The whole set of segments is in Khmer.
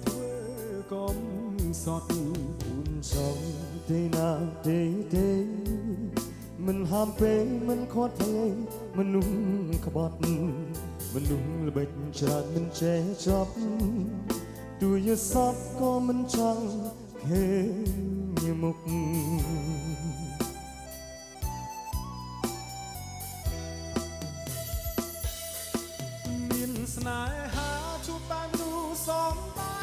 ធ្វើកុំសត់อุ่นสองទេណាទេទេមិនហាមពេលមិនខាត់ថ្ងៃមនុស្សក្បត់មនុស្សល្បិចច្រើនមិនចេះចប់ទួយសពក៏មិនចង់ឃើញមុខមានស្នេហាជួបតែមនុស្សសំបែ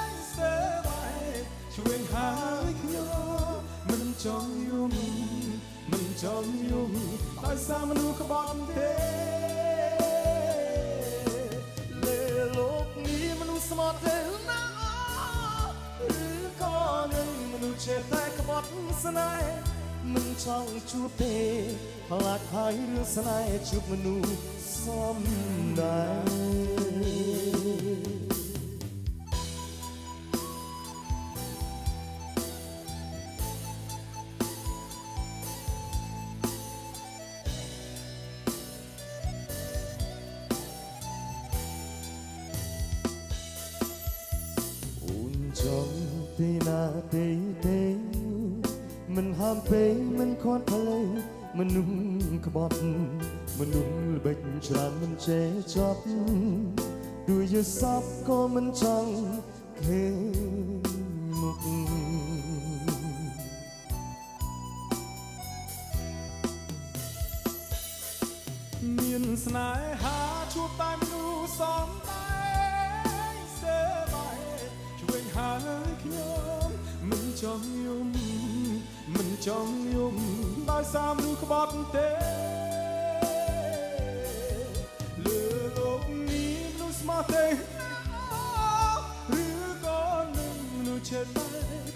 ងសេបែជួយហើយខ្ញុំមិនចង់យំមិនចង់យំដោយសារមនុស្សក្បត់ទេលើលោកនេះមនុស្សស្មោះទេណាឬក៏នឹងមនុស្សចេះតែក្បត់ស្នេហ៍មិនចង់ជួបទេខ្លាចហើយរឿងស្នេហ៍ជួបមនុស្សសំដែរចង់ទេណាទេទេមិនហាមពេលមិនខាត់ផ្លូវមនុស្សក្បត់មនុស្សល្បិចច្រើនមិនចេះចប់ទួយសពក៏មិនចង់ឃើញមុខមានស្នេហាជួបតែមនុស្សសំដែងសេបែជួយហើយខ្ញុំមិនចង់យំមិនចង់យំដោយសារមនុស្សក្បត់ទេលើលោកនេះមនុស្សស្មោះទេឬក៏នឹងមនុស្សចេះតែ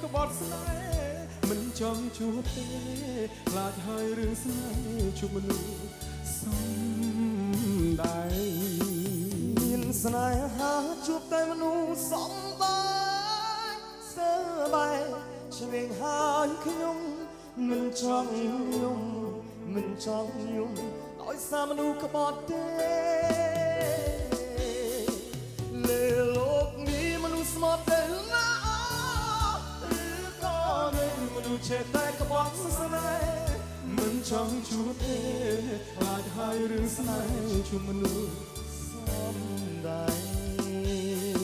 ក្បត់ស្នេហ៍មិនចង់ជួបទេខ្លាចហើយរឿងស្នេហ៍ជួបមនុស្សសំដែរមានស្នេហាជួបតែមនុស្សសំបាយសើបែឆ្វេងហើយខ្ញុំមិនចង់យំមិនចង់យំដោយសារមនុស្សក្បត់ទេលើលោកនេះមនុស្សស្មោះទេណាឬក៏នឹងមនុស្សចេះតែក្បត់ស្នេហ៍មិនចង់ជួបទេខ្លាចហើយរឿងស្នេហ៍ជួបមនុស្សសំដែរ